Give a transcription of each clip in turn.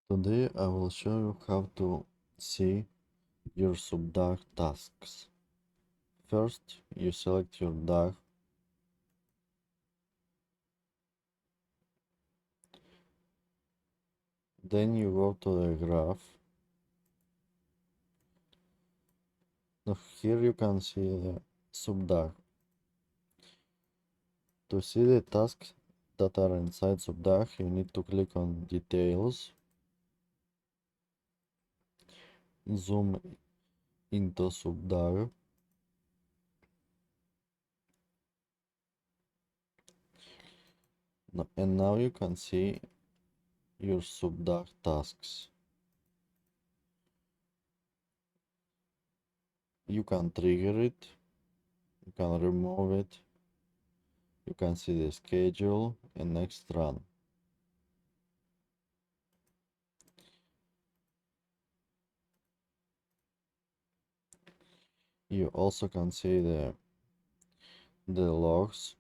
Today I will show you how to see your subdag tasks. First, you select your DAG. Then you go to the graph. Now here you can see the subdag. To see the tasks that are inside subdag, you need to click on details, zoom into subdag, and now you can see your subdag tasks. You can trigger it, you can remove it, you can see the schedule and next run. You also can see the logs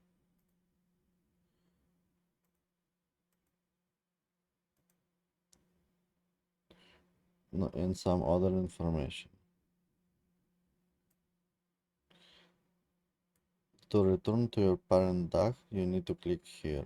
and some other information. To return to your parent DAG, you need to click here.